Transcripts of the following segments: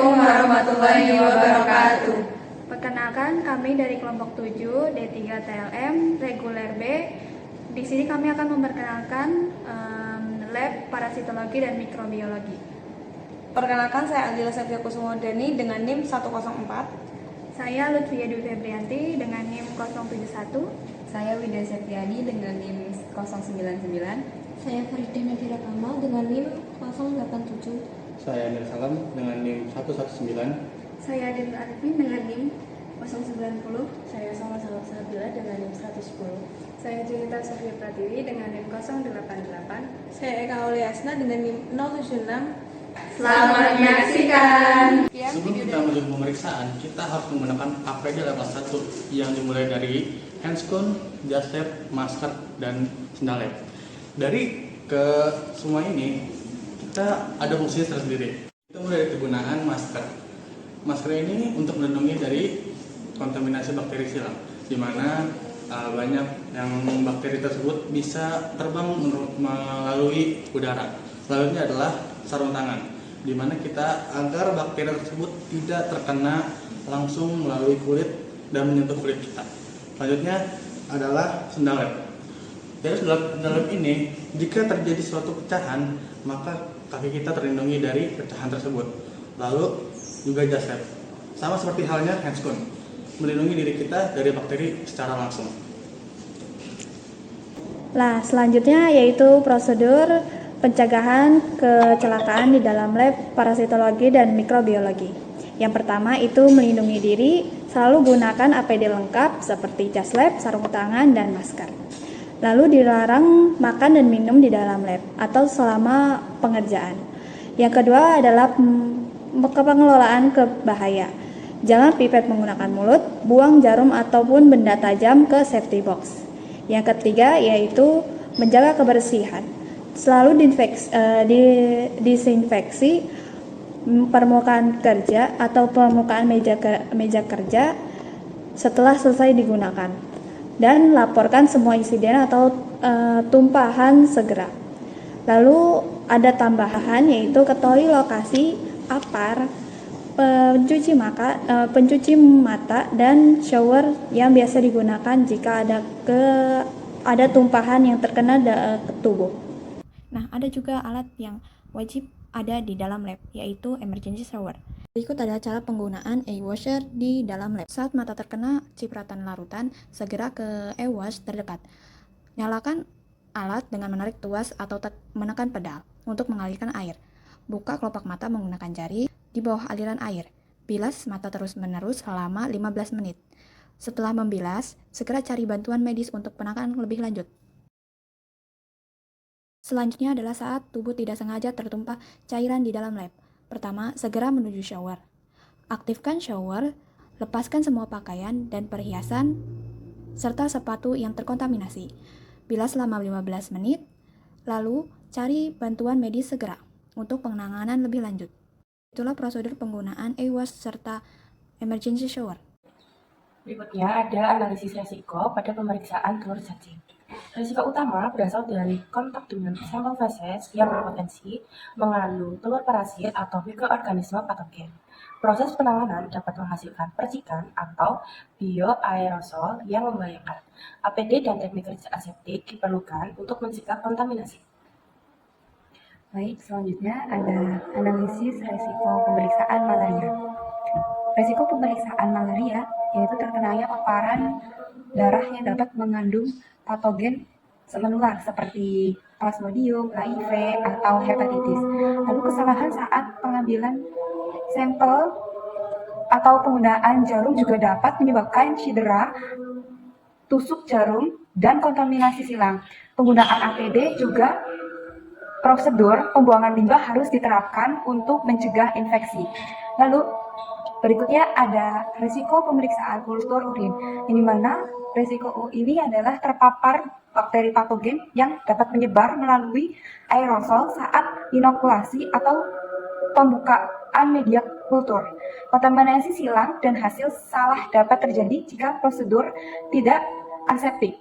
Assalamualaikum warahmatullahi wabarakatuh. Perkenalkan, kami dari kelompok 7 D3 TLM reguler B. Di sini kami akan memperkenalkan lab parasitologi dan mikrobiologi. Perkenalkan, saya Aldila Septia Kusumodeni dengan NIM 104. Saya Lutfia Dwi Febrianti dengan NIM 071. Saya Wida Septiani dengan NIM 099. Saya Faridah Nadira Kamal dengan NIM 087. Saya Amir Salam dengan NIM 119. Saya Adil Arifin dengan NIM 090. Saya Salma Sabila dengan NIM 110. Saya Junita Sofia Pratiwi dengan NIM 088. Saya Eka Auliasna dengan NIM 076. Selamat menyaksikan. Sebelum kita menuju pemeriksaan, kita harus menggunakan APD level 1 yang dimulai dari handscone, jas lab, masker, dan sendal lab. Dari ke semua ini, kita ada fungsinya tersendiri. Kita mulai dari kegunaan masker. Masker ini untuk melindungi dari kontaminasi bakteri silang, di mana banyak yang bakteri tersebut bisa terbang melalui udara. Selanjutnya adalah sarung tangan, di mana kita agar bakteri tersebut tidak terkena langsung melalui kulit dan menyentuh kulit kita. Selanjutnya adalah sendal lab. Dari sendal lab ini, jika terjadi suatu pecahan, maka kaki kita terlindungi dari pecahan tersebut. Lalu juga jas lab, sama seperti halnya handscone, melindungi diri kita dari bakteri secara langsung. Nah, selanjutnya yaitu prosedur pencegahan kecelakaan di dalam lab parasitologi dan mikrobiologi. Yang pertama itu melindungi diri, selalu gunakan APD lengkap seperti jas lab, sarung tangan, dan masker. Lalu dilarang makan dan minum di dalam lab atau selama pengerjaan. Yang kedua adalah pengelolaan bahaya. Jangan pipet menggunakan mulut, buang jarum ataupun benda tajam ke safety box. Yang ketiga yaitu menjaga kebersihan. Selalu disinfeksi permukaan kerja atau permukaan meja kerja setelah selesai digunakan. Dan laporkan semua insiden atau tumpahan segera. Lalu ada tambahan yaitu ketahui lokasi apar, pencuci mata dan shower yang biasa digunakan jika ada tumpahan yang terkena ke tubuh. Nah, ada juga alat yang wajib ada di dalam lab, yaitu emergency shower. Berikut adalah cara penggunaan e-washer di dalam lab. Saat mata terkena cipratan larutan, segera ke e-wash terdekat. Nyalakan alat dengan menarik tuas atau menekan pedal untuk mengalirkan air. Buka kelopak mata menggunakan jari di bawah aliran air. Bilas mata terus-menerus selama 15 menit. Setelah membilas, segera cari bantuan medis untuk penanganan lebih lanjut. Selanjutnya adalah saat tubuh tidak sengaja tertumpah cairan di dalam lab. Pertama, segera menuju shower. Aktifkan shower, lepaskan semua pakaian dan perhiasan, serta sepatu yang terkontaminasi. Bilas selama 15 menit, lalu cari bantuan medis segera untuk penanganan lebih lanjut. Itulah prosedur penggunaan e-wash serta emergency shower. Berikutnya ada analisis resiko pada pemeriksaan telur cacing. Risiko utama berasal dari kontak dengan sampel feses yang berpotensi mengandung telur parasit atau mikroorganisme patogen. Proses penanganan dapat menghasilkan percikan atau bioaerosol yang membahayakan. APD dan teknik kerja aseptik diperlukan untuk mencegah kontaminasi. Baik, selanjutnya ada analisis resiko pemeriksaan malaria. Resiko pemeriksaan malaria yaitu terkenanya paparan darah yang dapat mengandung patogen menular seperti Plasmodium, HIV, atau hepatitis. Lalu kesalahan saat pengambilan sampel atau penggunaan jarum juga dapat menyebabkan cedera, tusuk jarum, dan kontaminasi silang. Penggunaan APD juga prosedur pembuangan limbah harus diterapkan untuk mencegah infeksi. Lalu berikutnya ada risiko pemeriksaan kultur urin, yang dimana risiko ini adalah terpapar bakteri patogen yang dapat menyebar melalui aerosol saat inokulasi atau pembukaan media kultur. Kontaminasi silang dan hasil salah dapat terjadi jika prosedur tidak aseptik.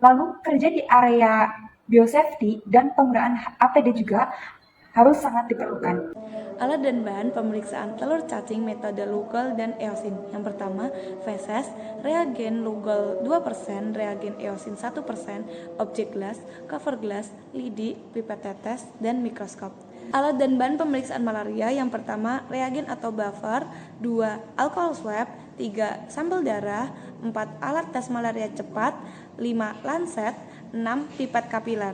Lalu kerja di area biosafety dan penggunaan APD juga harus sangat diperlukan. Alat dan bahan pemeriksaan telur cacing metode Lugol dan Eosin. Yang pertama, feses, reagen Lugol 2%, reagen Eosin 1%, objek gelas, cover gelas, lidi, pipet tetes, dan mikroskop. Alat dan bahan pemeriksaan malaria. Yang pertama, reagen atau buffer, 2. Alkohol swab, 3. Sampel darah, 4. Alat tes malaria cepat, 5. Lancet, 6. Pipet kapiler.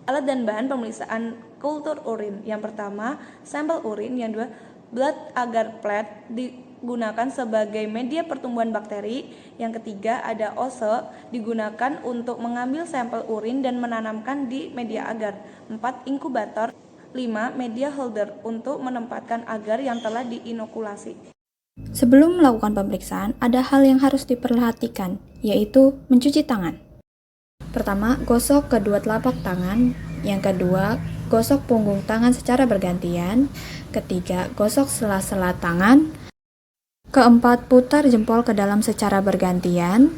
Alat dan bahan pemeriksaan kultur urin. Yang pertama, sampel urin. Yang kedua, blood agar plate digunakan sebagai media pertumbuhan bakteri. Yang ketiga, ada ose digunakan untuk mengambil sampel urin dan menanamkan di media agar. 4. Inkubator. 5. Media holder untuk menempatkan agar yang telah diinokulasi. Sebelum melakukan pemeriksaan, ada hal yang harus diperhatikan, yaitu mencuci tangan. Pertama, gosok kedua telapak tangan. Yang kedua, gosok punggung tangan secara bergantian. Ketiga, gosok sela-sela tangan. Keempat, putar jempol ke dalam secara bergantian.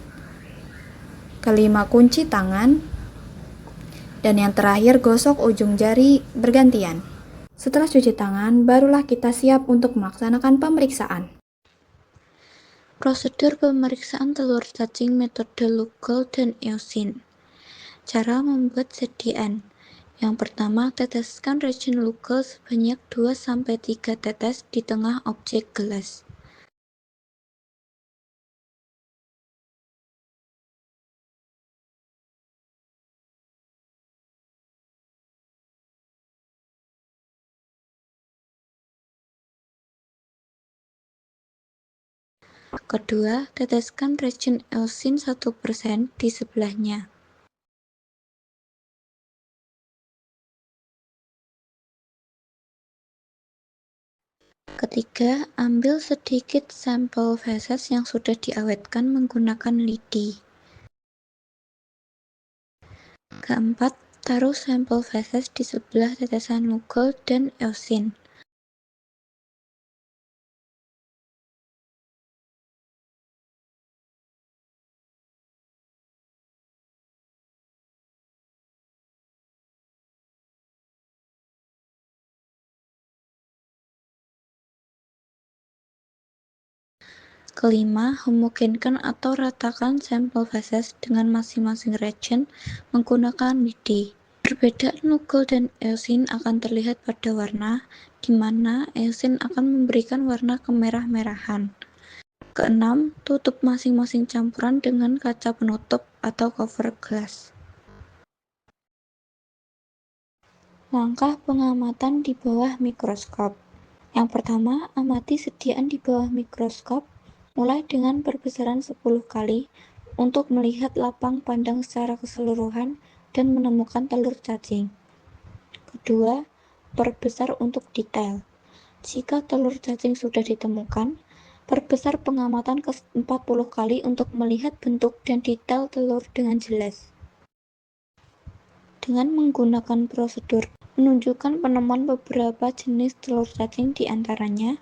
Kelima, kunci tangan. Dan yang terakhir, gosok ujung jari bergantian. Setelah cuci tangan, barulah kita siap untuk melaksanakan pemeriksaan. Prosedur pemeriksaan telur cacing metode Lugol dan Eosin. Cara membuat sediaan. Yang pertama, teteskan reagen Lugol sebanyak 2-3 tetes di tengah objek gelas. Kedua, teteskan reagen Eosin 1% di sebelahnya. Ketiga, ambil sedikit sampel feses yang sudah diawetkan menggunakan lidi. Keempat, taruh sampel feses di sebelah tetesan Lugol dan Eosin. Kelima, homogenkan atau ratakan sampel feses dengan masing-masing reagen menggunakan lidi. Perbedaan Lugol dan Eosin akan terlihat pada warna, di mana Eosin akan memberikan warna kemerah-merahan. Keenam, tutup masing-masing campuran dengan kaca penutup atau cover glass. Langkah pengamatan di bawah mikroskop. Yang pertama, amati sediaan di bawah mikroskop mulai dengan perbesaran 10 kali untuk melihat lapang pandang secara keseluruhan dan menemukan telur cacing. Kedua, perbesar untuk detail. Jika telur cacing sudah ditemukan, perbesar pengamatan ke 40 kali untuk melihat bentuk dan detail telur dengan jelas. Dengan menggunakan prosedur menunjukkan penemuan beberapa jenis telur cacing, di antaranya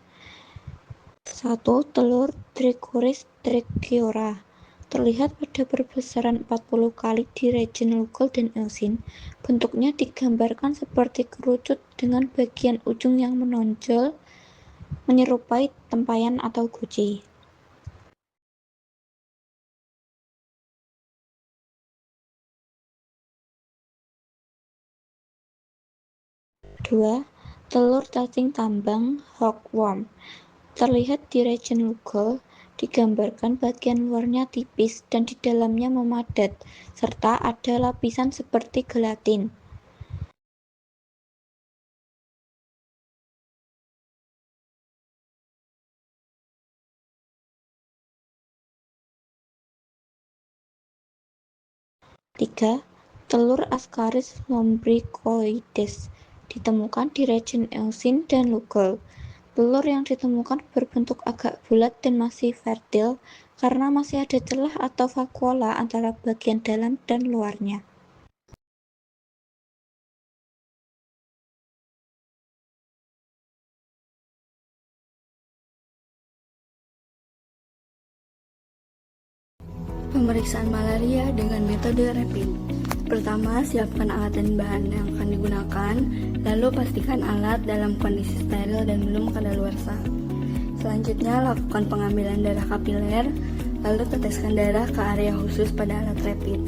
1. Telur Trichuris trichiora terlihat pada perbesaran 40 kali di reagen Lugol dan Eosin. Bentuknya digambarkan seperti kerucut dengan bagian ujung yang menonjol menyerupai tempayan atau guci. 2. Telur cacing tambang hookworm terlihat di reagen Lugol, digambarkan bagian luarnya tipis dan di dalamnya memadat, serta ada lapisan seperti gelatin. 3. Telur Ascaris lumbricoides ditemukan di reagen Eosin dan Lugol. Telur yang ditemukan berbentuk agak bulat dan masih fertil karena masih ada celah atau vakuola antara bagian dalam dan luarnya. Pemeriksaan malaria dengan metode rapid. Pertama, siapkan alat dan bahan yang akan digunakan, lalu pastikan alat dalam kondisi steril dan belum kadaluarsa. Selanjutnya, lakukan pengambilan darah kapiler, lalu teteskan darah ke area khusus pada alat rapid.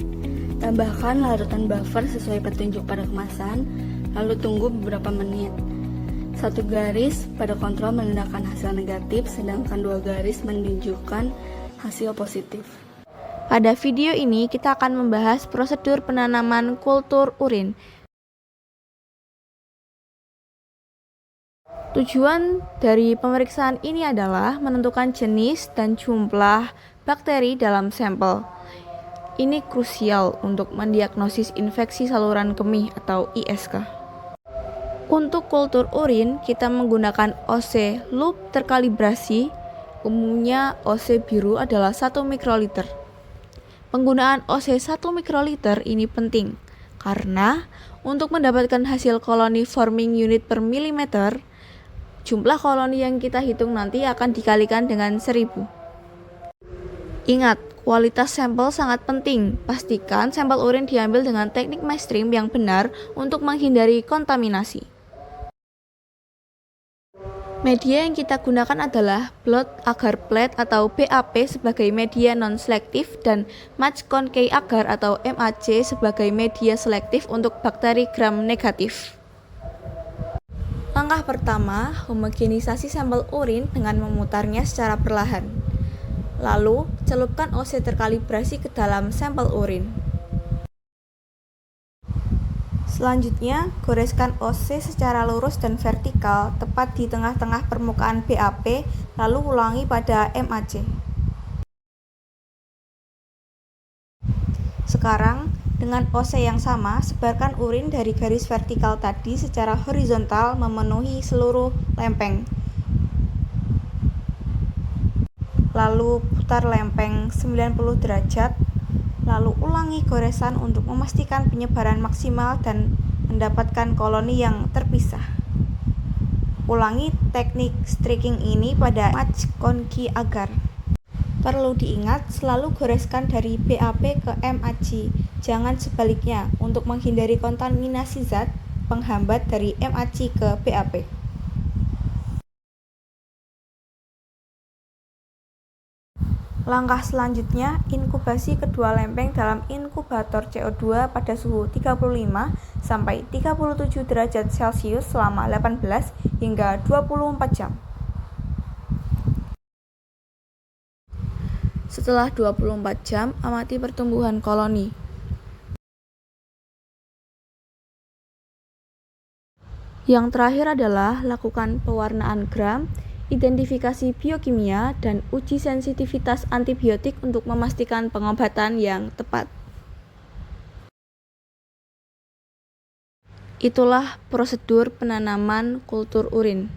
Tambahkan larutan buffer sesuai petunjuk pada kemasan, lalu tunggu beberapa menit. 1 garis pada kontrol menandakan hasil negatif, sedangkan 2 garis menunjukkan hasil positif. Pada video ini kita akan membahas prosedur penanaman kultur urin. Tujuan dari pemeriksaan ini adalah menentukan jenis dan jumlah bakteri dalam sampel. Ini krusial untuk mendiagnosis infeksi saluran kemih atau ISK. Untuk kultur urin, kita menggunakan OC loop terkalibrasi. Umumnya OC biru adalah 1 mikroliter. Penggunaan OC 1 mikroliter ini penting karena untuk mendapatkan hasil koloni forming unit per milimeter, jumlah koloni yang kita hitung nanti akan dikalikan dengan 1000. Ingat, kualitas sampel sangat penting. Pastikan sampel urin diambil dengan teknik mainstream yang benar untuk menghindari kontaminasi. Media yang kita gunakan adalah blood agar plate atau BAP sebagai media non-selektif dan MAC-Concave agar atau MAC sebagai media selektif untuk bakteri gram negatif. Langkah pertama, homogenisasi sampel urin dengan memutarnya secara perlahan. Lalu, celupkan OC terkalibrasi ke dalam sampel urin. Selanjutnya, goreskan OC secara lurus dan vertikal tepat di tengah-tengah permukaan BAP, lalu ulangi pada MAC. Sekarang, dengan OC yang sama, sebarkan urin dari garis vertikal tadi secara horizontal memenuhi seluruh lempeng. Lalu putar lempeng 90 derajat. Lalu ulangi goresan untuk memastikan penyebaran maksimal dan mendapatkan koloni yang terpisah. Ulangi teknik streaking ini pada MAC-Concave agar. Perlu diingat, selalu goreskan dari BAP ke MAC, jangan sebaliknya untuk menghindari kontaminasi zat penghambat dari MAC ke BAP. Langkah selanjutnya, inkubasi kedua lempeng dalam inkubator CO2 pada suhu 35 sampai 37 derajat Celcius selama 18 hingga 24 jam. Setelah 24 jam, amati pertumbuhan koloni. Yang terakhir adalah lakukan pewarnaan gram, identifikasi biokimia, dan uji sensitivitas antibiotik untuk memastikan pengobatan yang tepat. Itulah prosedur penanaman kultur urin.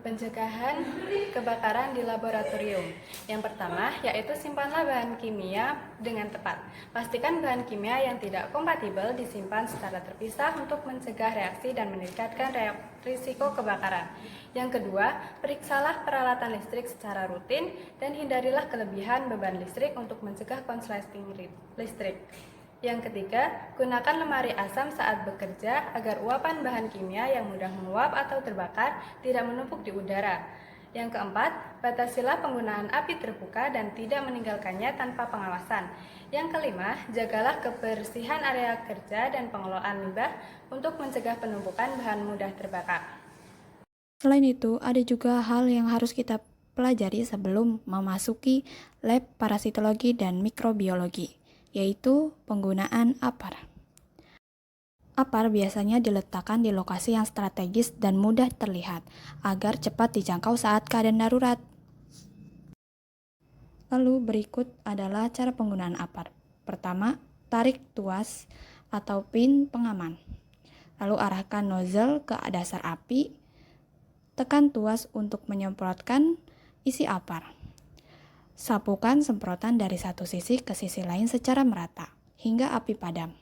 Pencegahan kebakaran di laboratorium. Yang pertama, yaitu simpanlah bahan kimia dengan tepat. Pastikan bahan kimia yang tidak kompatibel disimpan secara terpisah untuk mencegah reaksi dan meningkatkan risiko kebakaran. Yang kedua, periksalah peralatan listrik secara rutin dan hindarilah kelebihan beban listrik untuk mencegah konsleting listrik. Yang ketiga, gunakan lemari asam saat bekerja agar uapan bahan kimia yang mudah menguap atau terbakar tidak menumpuk di udara. Yang keempat, batasilah penggunaan api terbuka dan tidak meninggalkannya tanpa pengawasan. Yang kelima, jagalah kebersihan area kerja dan pengelolaan limbah untuk mencegah penumpukan bahan mudah terbakar. Selain itu, ada juga hal yang harus kita pelajari sebelum memasuki lab parasitologi dan mikrobiologi, yaitu penggunaan APAR. APAR biasanya diletakkan di lokasi yang strategis dan mudah terlihat, agar cepat dijangkau saat keadaan darurat. Lalu berikut adalah cara penggunaan APAR. Pertama, tarik tuas atau pin pengaman. Lalu arahkan nozzle ke dasar api, tekan tuas untuk menyemprotkan isi APAR. Sapukan semprotan dari satu sisi ke sisi lain secara merata, hingga api padam.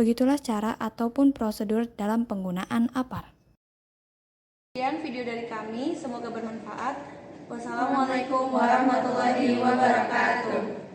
Begitulah cara ataupun prosedur dalam penggunaan APAR. Sekian video dari kami, semoga bermanfaat. Wassalamualaikum warahmatullahi wabarakatuh.